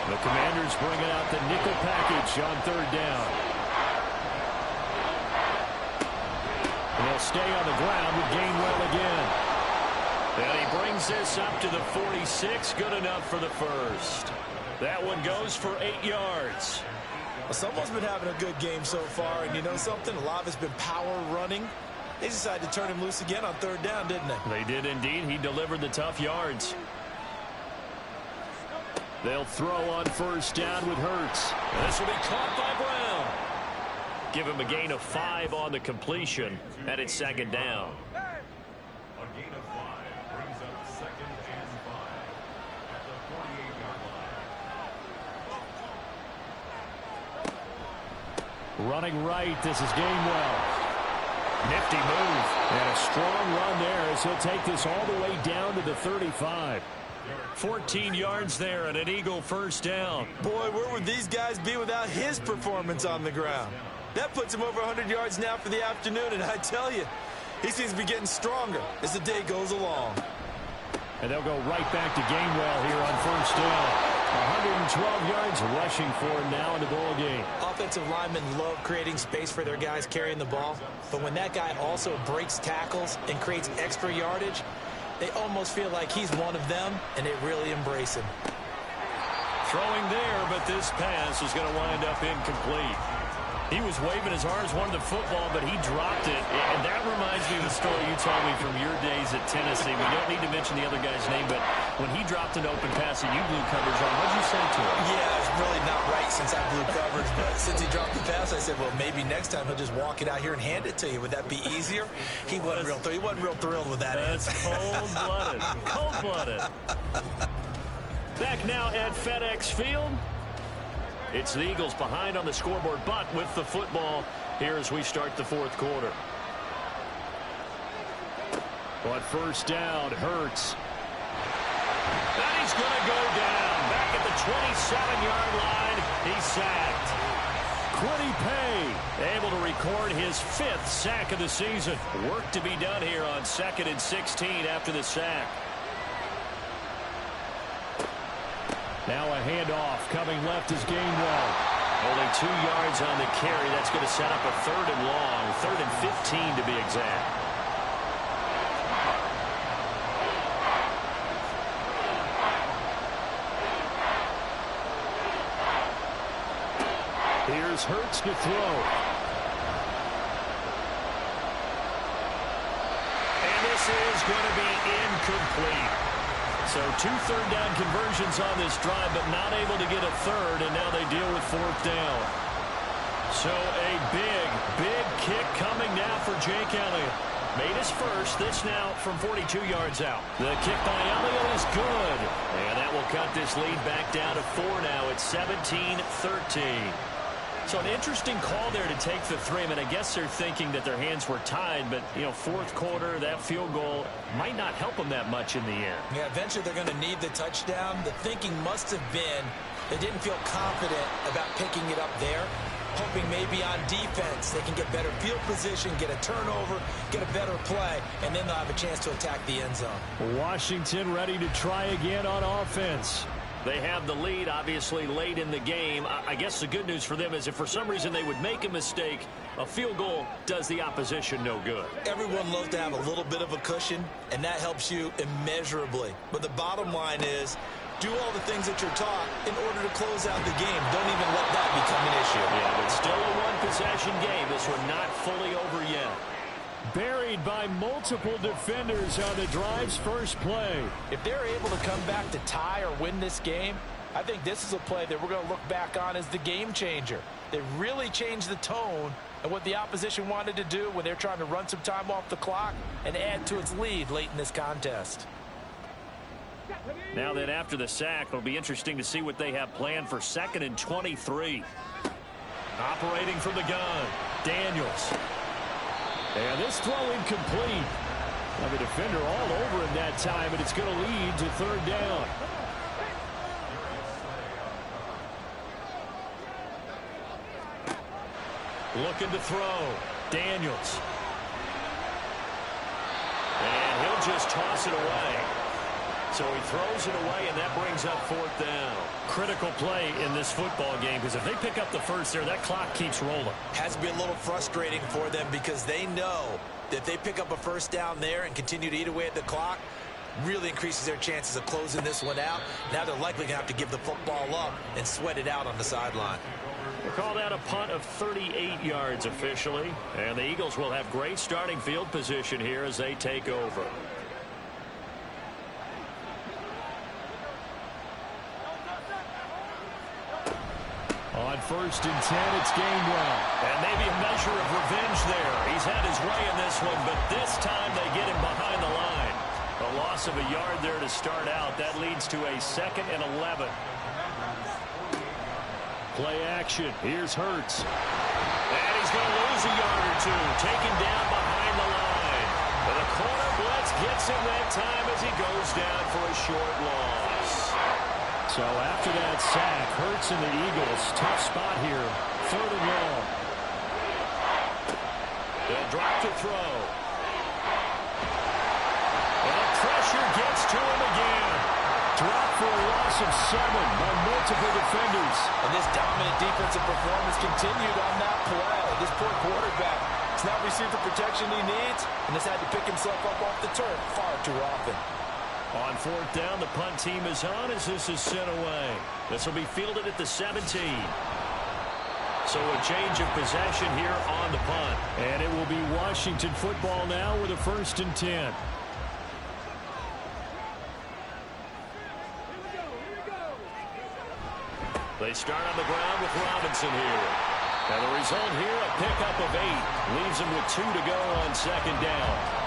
The Commanders bringing out the nickel package on 3rd down. And they'll stay on the ground with Gainwell again. And he brings this up to the 46. Good enough for the first. That one goes for 8 yards. Well, someone's been having a good game so far, and you know something? A lot of it's been power running. They decided to turn him loose again on 3rd down, didn't they? They did indeed. He delivered the tough yards. They'll throw on 1st down with Hurts. This will be caught by Brown. Give him a gain of 5 on the completion, and it's 2nd down. A gain of 5 brings up 2nd and 5 at the 48-yard line. Running right, this is Gainwell. Nifty move. And a strong run there as he'll take this all the way down to the 35. 14 yards there and an Eagle 1st down. Boy, where would these guys be without his performance on the ground? That puts him over 100 yards now for the afternoon, and I tell you, he seems to be getting stronger as the day goes along. And they'll go right back to Gainwell here on 1st down. 112 yards rushing for him now in the ball game. Offensive linemen love creating space for their guys carrying the ball, but when that guy also breaks tackles and creates extra yardage, they almost feel like he's one of them, and they really embrace him. Throwing there, but this pass is going to wind up incomplete. He was waving as hard as wanted the football, but he dropped it. And that reminds me of the story you told me from your days at Tennessee. We don't need to mention the other guy's name, but when he dropped an open pass and you blew coverage on, what did you say to him? Yeah, it's really not right since I blew coverage, but since he dropped the pass, I said, well, maybe next time he'll just walk it out here and hand it to you. Would that be easier? He wasn't real thrilled with that. That's cold-blooded. Cold-blooded. Back now at FedEx Field. It's the Eagles behind on the scoreboard, but with the football here as we start the 4th quarter. On 1st down, Hurts. And he's going to go down. Back at the 27-yard line, he's sacked. Quiddy Pay able to record his 5th sack of the season. Work to be done here on 2nd and 16 after the sack. Now a handoff coming left is Gainwell. Only 2 yards on the carry. That's going to set up a 3rd and long. 3rd and 15 to be exact. Here's Hurts to throw. And this is going to be incomplete. So 2 3rd down conversions on this drive, but not able to get a 3rd, and now they deal with 4th down. So a big kick coming now for Jake Elliott. Made his first. This now from 42 yards out. The kick by Elliott is good. And that will cut this lead back down to 4 now. It's 17-13. So an interesting call there to take the 3. I mean, I guess they're thinking that their hands were tied, but, you know, fourth quarter, that field goal might not help them that much in the end. Yeah, eventually they're going to need the touchdown. The thinking must have been they didn't feel confident about picking it up there, hoping maybe on defense they can get better field position, get a turnover, get a better play, and then they'll have a chance to attack the end zone. Washington ready to try again on offense. They have the lead, obviously, late in the game. I guess the good news for them is if for some reason they would make a mistake, a field goal does the opposition no good. Everyone loves to have a little bit of a cushion, and that helps you immeasurably. But the bottom line is, do all the things that you're taught in order to close out the game. Don't even let that become an issue. Yeah, but still a one-possession game. This one not fully over yet. Buried by multiple defenders on the drive's first play. If they're able to come back to tie or win this game, I think this is a play that we're going to look back on as the game changer. They really changed the tone and what the opposition wanted to do when they're trying to run some time off the clock and add to its lead late in this contest. Now then, after the sack, it'll be interesting to see what they have planned for 2nd and 23. Operating from the gun, Daniels. And this throw incomplete. Have a defender all over him that time, and it's going to lead to 3rd down. Looking to throw, Daniels. And he'll just toss it away. So he throws it away, and that brings up 4th down. Critical play in this football game, because if they pick up the first there, that clock keeps rolling. Has to be a little frustrating for them because they know that if they pick up a first down there and continue to eat away at the clock, really increases their chances of closing this one out. Now they're likely going to have to give the football up and sweat it out on the sideline. They call that a punt of 38 yards officially, and the Eagles will have great starting field position here as they take over. On 1st and 10, it's gained well. And maybe a measure of revenge there. He's had his way in this one, but this time they get him behind the line. A loss of a yard there to start out. That leads to a 2nd and 11. Play action. Here's Hurts. And he's going to lose a yard or two. Taken down behind the line. But the corner blitz gets him that time as he goes down for a short loss. So after that sack, Hurts and the Eagles, tough spot here, 3rd and long. They'll drop to throw. And the pressure gets to him again. Drop for a loss of 7 by multiple defenders. And this dominant defensive performance continued on that play. This poor quarterback has not received the protection he needs and has had to pick himself up off the turf far too often. On 4th down, the punt team is on as this is sent away. This will be fielded at the 17. So a change of possession here on the punt. And it will be Washington football now with a 1st and 10. They start on the ground with Robinson here. And the result here, a pickup of 8. Leaves him with 2 to go on 2nd down.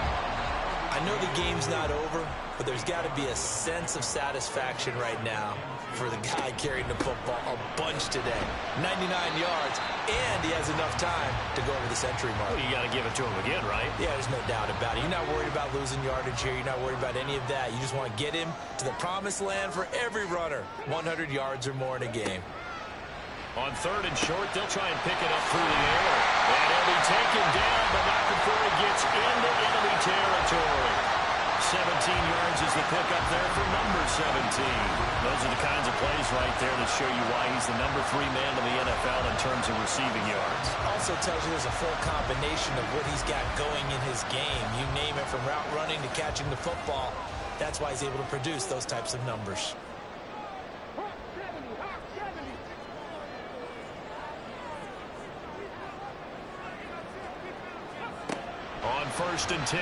I know the game's not over, but there's got to be a sense of satisfaction right now for the guy carrying the football a bunch today. 99 yards, and he has enough time to go over the century mark. Well, you got to give it to him again, right? Yeah, there's no doubt about it. You're not worried about losing yardage here. You're not worried about any of that. You just want to get him to the promised land for every runner. 100 yards or more in a game. On 3rd and short, they'll try and pick it up through the air. And he'll be taken down, but not before he gets into enemy territory. 17 yards is the pickup there for number 17. Those are the kinds of plays right there that show you why he's the number 3 man in the NFL in terms of receiving yards. Also tells you there's a full combination of what he's got going in his game. You name it, from route running to catching the football. That's why he's able to produce those types of numbers. On 1st and 10,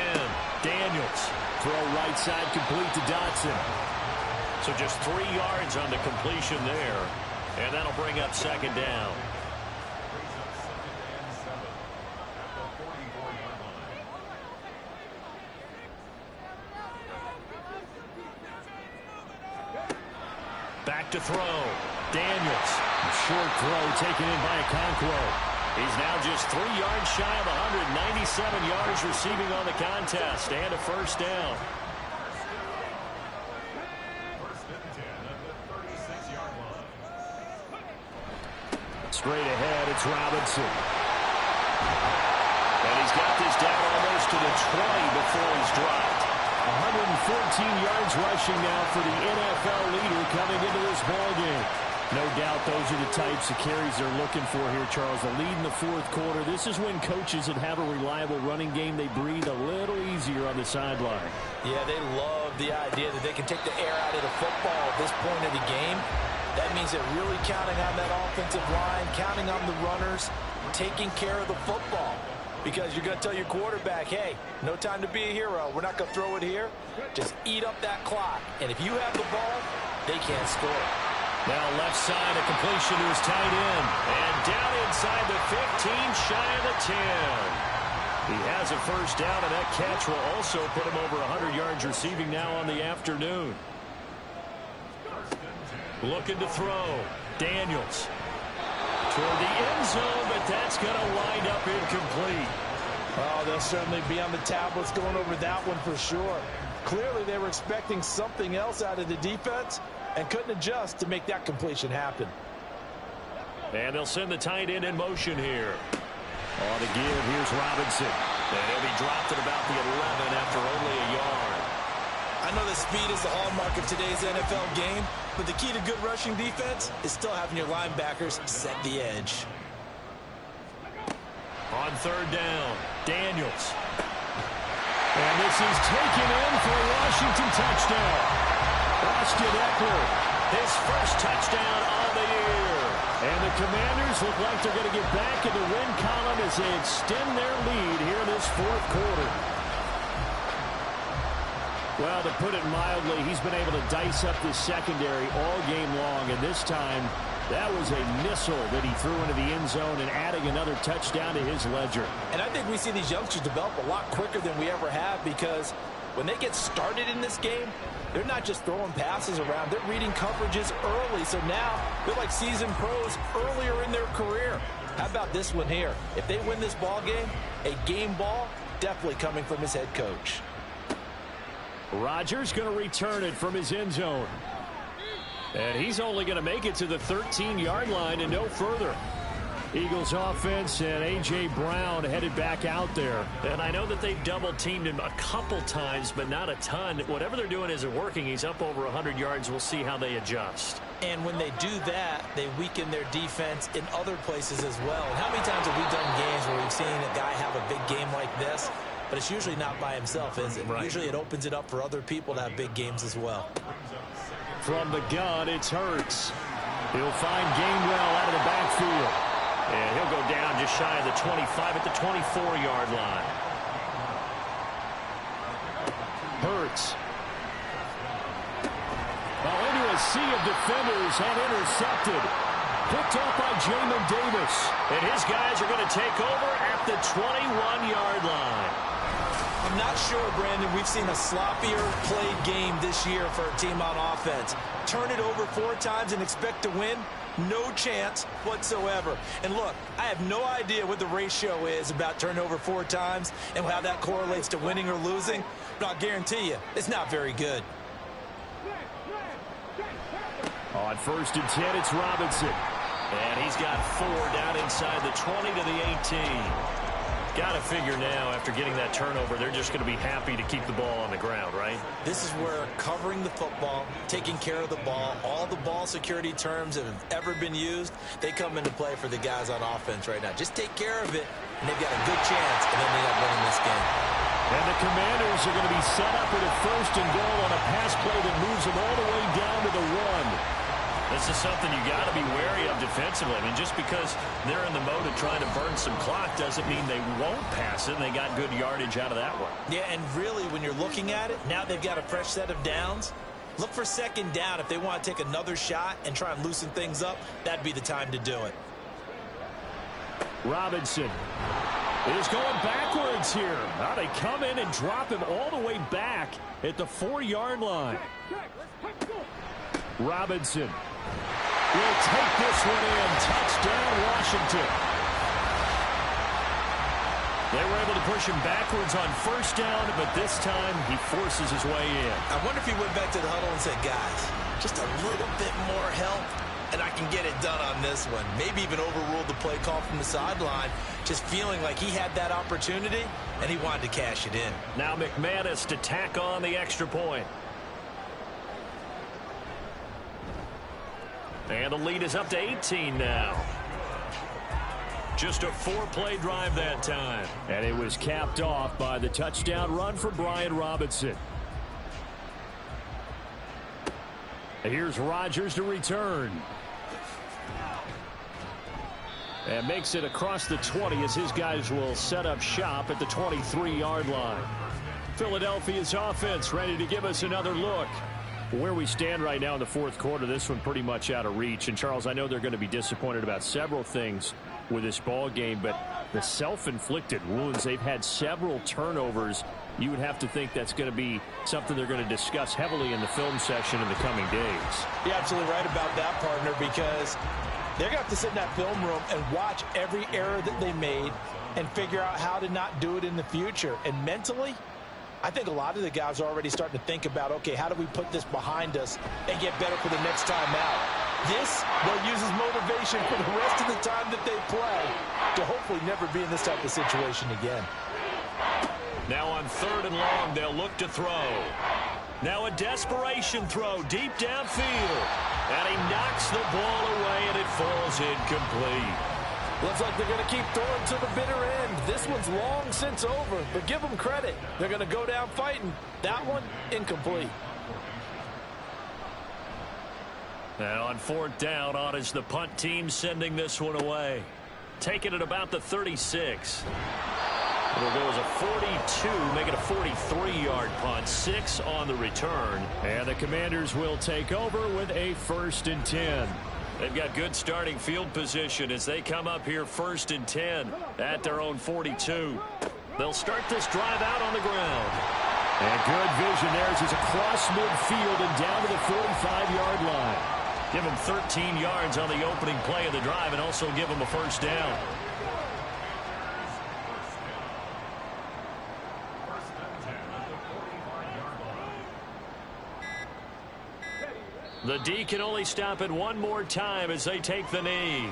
Daniels. Throw right side complete to Dotson. So just 3 yards on the completion there. And that'll bring up 2nd down. to throw. Daniels. A short throw taken in by Okonkwo. He's now just 3 yards shy of 197 yards receiving on the contest and a first down. Straight ahead, it's Robinson. And he's got this down almost to the 20 before he's dropped. 114 yards rushing now for the NFL leader coming into this ballgame. No doubt those are the types of carries they're looking for here, Charles. The lead in the fourth quarter. This is when coaches that have a reliable running game, they breathe a little easier on the sideline. Yeah, they love the idea that they can take the air out of the football at this point of the game. That means they're really counting on that offensive line, counting on the runners, taking care of the football. Because you're going to tell your quarterback, hey, no time to be a hero. We're not going to throw it here. Just eat up that clock. And if you have the ball, they can't score. Now left side, a completion to his tight end. And down inside the 15, shy of the 10. He has a first down, and that catch will also put him over 100 yards receiving now on the afternoon. Looking to throw. Daniels. Toward the end zone, but that's going to wind up incomplete. Oh, they'll certainly be on the tablets going over that one for sure. Clearly, they were expecting something else out of the defense and couldn't adjust to make that completion happen. And they'll send the tight end in motion here. On the give, here's Robinson. And he'll be dropped at about the 11 after only a yard. I know that speed is the hallmark of today's NFL game, but the key to good rushing defense is still having your linebackers set the edge. On third down, Daniels. And this is taken in for a Washington touchdown. Austin Eckler, his first touchdown of the year. And the Commanders look like they're going to get back in the win column as they extend their lead here in this fourth quarter. Well, to put it mildly, he's been able to dice up this secondary all game long, and this time that was a missile that he threw into the end zone and adding another touchdown to his ledger. And I think we see these youngsters develop a lot quicker than we ever have, because when they get started in this game, they're not just throwing passes around. They're reading coverages early, so now they're like seasoned pros earlier in their career. How about this one here? If they win this ball game, a game ball definitely coming from his head coach. Rodgers going to return it from his end zone. And he's only going to make it to the 13-yard line and no further. Eagles offense and A.J. Brown headed back out there. And I know that they've double-teamed him a couple times, but not a ton. Whatever they're doing isn't working. He's up over 100 yards. We'll see how they adjust. And when they do that, they weaken their defense in other places as well. And how many times have we done games where we've seen a guy have a big game like this? But it's usually not by himself, is it? Right. Usually it opens it up for other people to have big games as well. From the gun, it's Hurts. He'll find Gainwell out of the backfield. And he'll go down just shy of the 25 at the 24-yard line. Hurts. Now into a sea of defenders and intercepted. Picked off by Jamin Davis. And his guys are going to take over at the 21-yard line. I'm not sure, Brandon, we've seen a sloppier played game this year for a team on offense. Turn it over 4 times and expect to win? No chance whatsoever. And look, I have no idea what the ratio is about turnover 4 times and how that correlates to winning or losing, but I'll guarantee you, it's not very good. On 1st and 10, it's Robinson. And he's got 4 down inside the 20 to the 18. Got to figure now, after getting that turnover, they're just going to be happy to keep the ball on the ground, right? This is where covering the football, taking care of the ball, all the ball security terms that have ever been used, they come into play for the guys on offense right now. Just take care of it, and they've got a good chance, and then they end up winning this game. And the Commanders are going to be set up with a 1st and goal on a pass play that moves them all the way down to the 1. This is something you got to be wary of defensively. I mean, just because they're in the mode of trying to burn some clock doesn't mean they won't pass it. And they got good yardage out of that one. Yeah, and really, when you're looking at it, now they've got a fresh set of downs. Look for 2nd down. If they want to take another shot and try and loosen things up, that'd be the time to do it. Robinson is going backwards here. Now they come in and drop him all the way back at the 4-yard line. Robinson will take this one in. Touchdown, Washington. They were able to push him backwards on first down, but this time he forces his way in. I wonder if he went back to the huddle and said, guys, just a little bit more help, and I can get it done on this one. Maybe even overruled the play call from the sideline, just feeling like he had that opportunity, and he wanted to cash it in. Now McManus to tack on the extra point. And the lead is up to 18 now. Just a 4-play drive that time. And it was capped off by the touchdown run for Brian Robinson. Here's Rodgers to return. And makes it across the 20 as his guys will set up shop at the 23-yard line. Philadelphia's offense ready to give us another look. Where we stand right now in the fourth quarter, this one pretty much out of reach. And, Charles, I know they're going to be disappointed about several things with this ball game, but the self-inflicted wounds, they've had several turnovers. You would have to think that's going to be something they're going to discuss heavily in the film session in the coming days. You're absolutely right about that, partner, because they're going to have to sit in that film room and watch every error that they made and figure out how to not do it in the future. And mentally, I think a lot of the guys are already starting to think about, okay, how do we put this behind us and get better for the next time out? This, they'll use as motivation for the rest of the time that they play to hopefully never be in this type of situation again. Now on 3rd and long, they'll look to throw. Now a desperation throw deep downfield. And he knocks the ball away, and it falls incomplete. Looks like they're going to keep throwing to the bitter end. This one's long since over, but give them credit. They're going to go down fighting. That one, incomplete. Now on 4th down, on is the punt team sending this one away. Taking it about the 36. It'll go as a 42, make it a 43-yard punt. 6 on the return. And the Commanders will take over with a 1st and 10. They've got good starting field position as they come up here 1st and 10 at their own 42. They'll start this drive out on the ground. And good vision there as he's across midfield and down to the 45-yard line. Give him 13 yards on the opening play of the drive and also give him a 1st down. The D can only stop it one more time as they take the knee.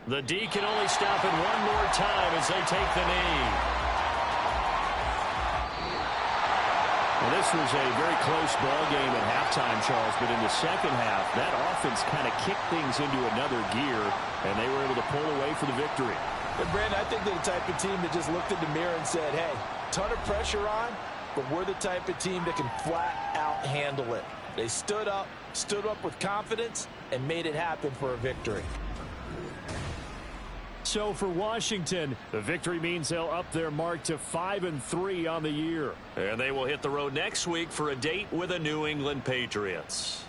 The D can only stop it one more time as they take the knee. Well, this was a very close ball game at halftime, Charles, but in the second half, that offense kind of kicked things into another gear, and they were able to pull away for the victory. And Brandon, I think they're the type of team that just looked in the mirror and said, hey, ton of pressure on, but we're the type of team that can flat out handle it. They stood up with confidence, and made it happen for a victory. So for Washington, the victory means they'll up their mark to 5-3 on the year. And they will hit the road next week for a date with the New England Patriots.